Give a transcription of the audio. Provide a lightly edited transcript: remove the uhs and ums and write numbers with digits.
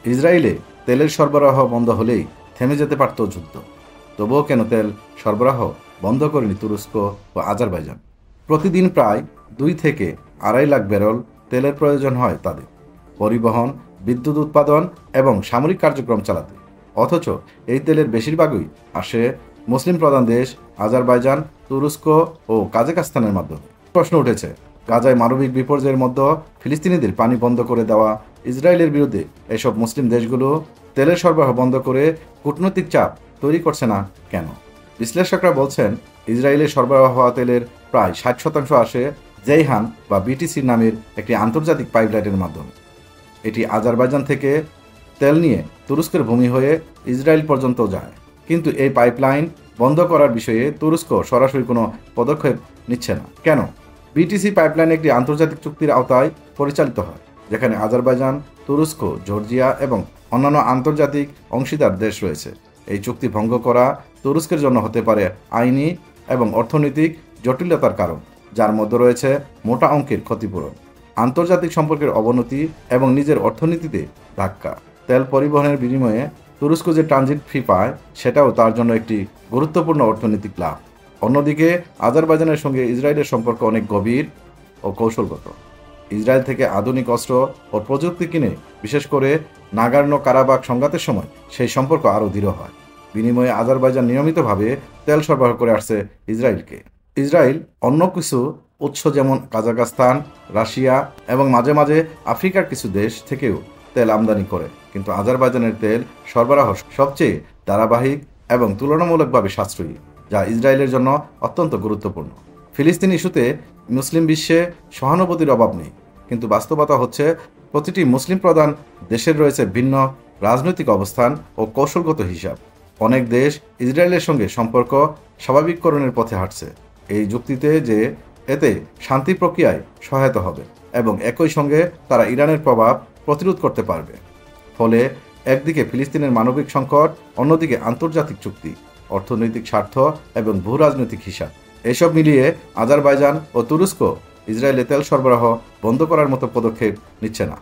ইসরায়েলে তেলের সরবরাহ বন্ধ হলেই থেমে যেতে পারত যুদ্ধ। তবুও কেন তেল সরবরাহ বন্ধ করেনি তুরস্ক ও আজারবাইজান? প্রতিদিন প্রায় 2 থেকে 2.5 লাখ ব্যারেল তেলের প্রয়োজন হয় তাদের পরিবহন, বিদ্যুৎ উৎপাদন এবং সামরিক কার্যক্রম চালাতে। অথচ এই তেলের বেশিরভাগই আসে মুসলিম প্রধান দেশ আজারবাইজান, তুরস্ক ও কাজাকস্তানের মাধ্যমে। প্রশ্ন উঠেছে, গাজায় মানবিক বিপর্যয়ের মধ্যে ফিলিস্তিনিদের পানি বন্ধ করে দেওয়া ইসরায়েলের বিরুদ্ধে এসব মুসলিম দেশগুলো তেলের সরবরাহ বন্ধ করে কূটনৈতিক চাপ তৈরি করছে না কেন? বিশ্লেষকরা বলছেন, ইসরায়েলের সরবরাহ হওয়া তেলের প্রায় 60% আসে জেইহান বা বিটিসি নামের একটি আন্তর্জাতিক পাইপলাইনের মাধ্যমে। এটি আজারবাইজান থেকে তেল নিয়ে তুরস্কের ভূমি হয়ে ইসরায়েল পর্যন্ত যায়। কিন্তু এই পাইপলাইন বন্ধ করার বিষয়ে তুরস্ক সরাসরি কোনো পদক্ষেপ নিচ্ছে না কেন? বিটিসি পাইপলাইন একটি আন্তর্জাতিক চুক্তির আওতায় পরিচালিত হয়, যেখানে আজারবাইজান, তুরস্ক, জর্জিয়া এবং অন্যান্য আন্তর্জাতিক অংশীদার দেশ রয়েছে। এই চুক্তি ভঙ্গ করা তুরস্কের জন্য হতে পারে আইনি এবং অর্থনৈতিক জটিলতার কারণ, যার মধ্যে রয়েছে মোটা অঙ্কের ক্ষতিপূরণ, আন্তর্জাতিক সম্পর্কের অবনতি এবং নিজের অর্থনীতিতে ধাক্কা। তেল পরিবহনের বিনিময়ে তুরস্ক যে ট্রানজিট ফি পায়, সেটাও তার জন্য একটি গুরুত্বপূর্ণ অর্থনৈতিক লাভ। অন্যদিকে আজারবাইজানের সঙ্গে ইসরায়েলের সম্পর্ক অনেক গভীর ও কৌশলগত। ইসরায়েল থেকে আধুনিক অস্ত্র ও প্রযুক্তি কিনে, বিশেষ করে নাগার্নো কারাবাখ সংঘাতের সময় সেই সম্পর্ক আরও দৃঢ় হয়। বিনিময়ে আজারবাইজান নিয়মিতভাবে তেল সরবরাহ করে আসছে ইসরায়েলকে। ইসরায়েল অন্য কিছু উৎস যেমন কাজাকস্তান, রাশিয়া এবং মাঝে মাঝে আফ্রিকার কিছু দেশ থেকেও তেল আমদানি করে, কিন্তু আজারবাইজানের তেল সরবরাহ সবচেয়ে ধারাবাহিক এবং তুলনামূলকভাবে সাশ্রয়ী, যা ইসরায়েলের জন্য অত্যন্ত গুরুত্বপূর্ণ। ফিলিস্তিন ইস্যুতে মুসলিম বিশ্বে সহানুভূতির অভাব নেই, কিন্তু বাস্তবতা হচ্ছে প্রতিটি মুসলিম প্রধান দেশের রয়েছে ভিন্ন রাজনৈতিক অবস্থান ও কৌশলগত হিসাব। অনেক দেশ ইসরায়েলের সঙ্গে সম্পর্ক স্বাভাবিককরণের পথে হাঁটছে এই যুক্তিতে যে এতে শান্তি প্রক্রিয়ায় সহায়তা হবে এবং একই সঙ্গে তারা ইরানের প্রভাব প্রতিরোধ করতে পারবে। ফলে একদিকে ফিলিস্তিনের মানবিক সংকট, অন্যদিকে আন্তর্জাতিক চুক্তি, অর্থনৈতিক স্বার্থ এবং ভূ রাজনৈতিক হিসাব, এসব মিলিয়ে আজারবাইজান ও তুরস্ক ইসরায়েলে তেল সরবরাহ বন্ধ করার মতো পদক্ষেপ নিচ্ছে না।